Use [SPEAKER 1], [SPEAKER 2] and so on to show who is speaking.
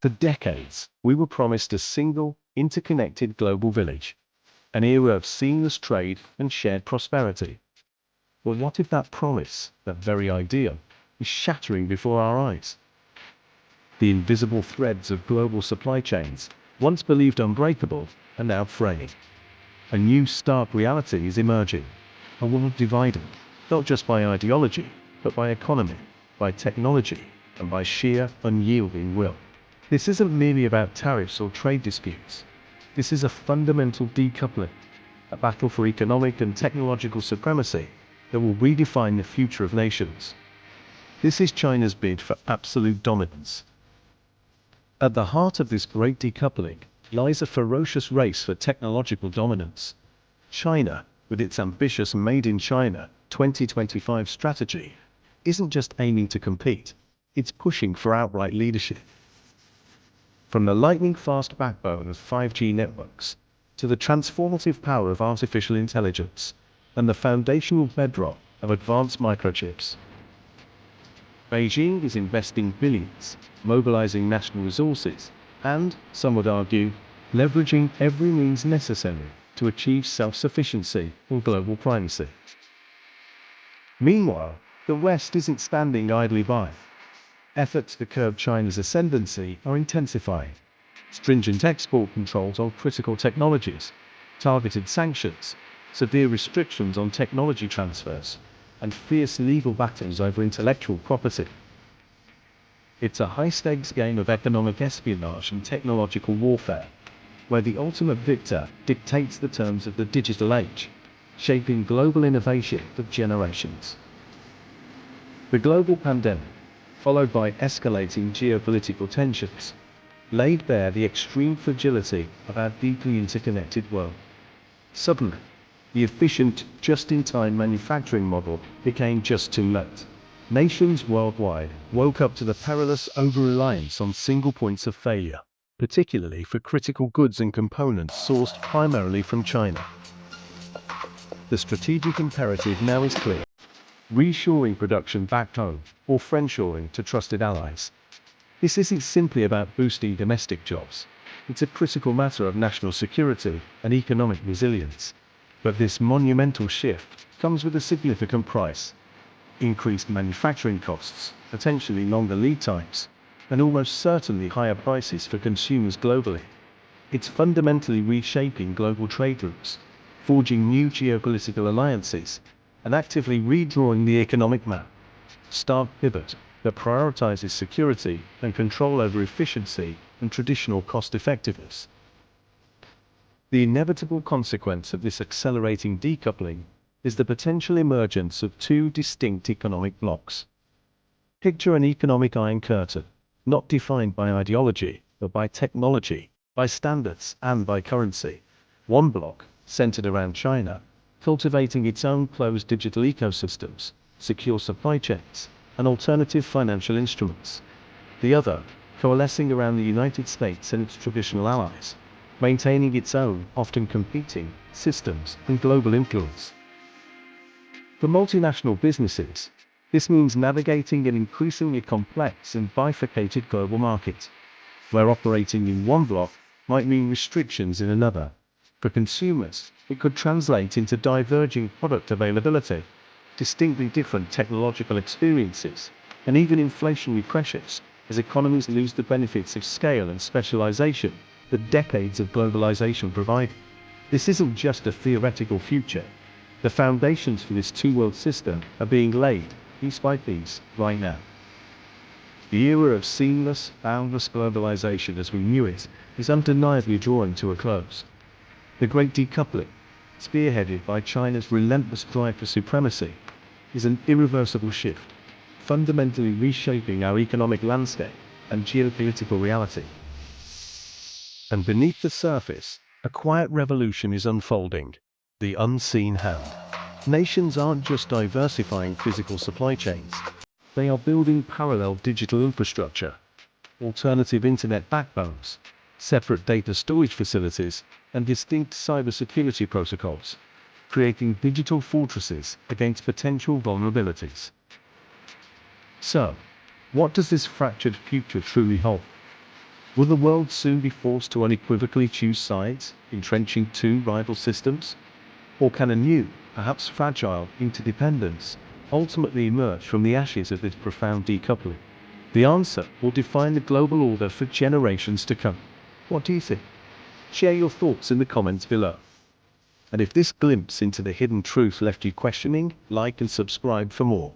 [SPEAKER 1] For decades, we were promised a single, interconnected global village, an era of seamless trade and shared prosperity. Well, what if that promise, that very ideal, is shattering before our eyes? The invisible threads of global supply chains, once believed unbreakable, are now fraying. A new stark reality is emerging, a world divided, not just by ideology, but by economy, by technology, and by sheer, unyielding will. This isn't merely about tariffs or trade disputes. This is a fundamental decoupling, a battle for economic and technological supremacy that will redefine the future of nations. This is China's bid for absolute dominance. At the heart of this great decoupling lies a ferocious race for technological dominance. China, with its ambitious Made in China 2025 strategy, isn't just aiming to compete, it's pushing for outright leadership. From the lightning-fast backbone of 5G networks, to the transformative power of artificial intelligence, and the foundational bedrock of advanced microchips, Beijing is investing billions, mobilizing national resources, and, some would argue, leveraging every means necessary to achieve self-sufficiency and global primacy. Meanwhile, the West isn't standing idly by. Efforts to curb China's ascendancy are intensifying. Stringent export controls on critical technologies, targeted sanctions, severe restrictions on technology transfers, and fierce legal battles over intellectual property. It's a high-stakes game of economic espionage and technological warfare, where the ultimate victor dictates the terms of the digital age, shaping global innovation for generations. The global pandemic, followed by escalating geopolitical tensions, laid bare the extreme fragility of our deeply interconnected world. Suddenly, the efficient, just-in-time manufacturing model became just too late. Nations worldwide woke up to the perilous over-reliance on single points of failure, particularly for critical goods and components sourced primarily from China. The strategic imperative now is clear: reshoring production back home, or friendshoring to trusted allies. This isn't simply about boosting domestic jobs. It's a critical matter of national security and economic resilience. But this monumental shift comes with a significant price: increased manufacturing costs, potentially longer lead times, and almost certainly higher prices for consumers globally. It's fundamentally reshaping global trade routes, forging new geopolitical alliances, and actively redrawing the economic map. Stark pivot that prioritizes security and control over efficiency and traditional cost-effectiveness. The inevitable consequence of this accelerating decoupling is the potential emergence of two distinct economic blocs. Picture an economic iron curtain, not defined by ideology, but by technology, by standards, and by currency. One bloc, centered around China, cultivating its own closed digital ecosystems, secure supply chains, and alternative financial instruments. The other, coalescing around the United States and its traditional allies, maintaining its own, often competing, systems and global influence. For multinational businesses, this means navigating an increasingly complex and bifurcated global market, where operating in one bloc might mean restrictions in another. For consumers, it could translate into diverging product availability, distinctly different technological experiences, and even inflationary pressures as economies lose the benefits of scale and specialization that decades of globalization provide. This isn't just a theoretical future. The foundations for this two-world system are being laid, piece by piece, right now. The era of seamless, boundless globalization as we knew it is undeniably drawing to a close. The great decoupling, spearheaded by China's relentless drive for supremacy, is an irreversible shift, fundamentally reshaping our economic landscape and geopolitical reality. And beneath the surface, a quiet revolution is unfolding: the unseen hand. Nations aren't just diversifying physical supply chains, they are building parallel digital infrastructure, alternative internet backbones, separate data storage facilities, and distinct cybersecurity protocols, creating digital fortresses against potential vulnerabilities. So, what does this fractured future truly hold? Will the world soon be forced to unequivocally choose sides, entrenching two rival systems? Or can a new, perhaps fragile, interdependence ultimately emerge from the ashes of this profound decoupling? The answer will define the global order for generations to come. What do you think? Share your thoughts in the comments below. And if this glimpse into the hidden truth left you questioning, like and subscribe for more.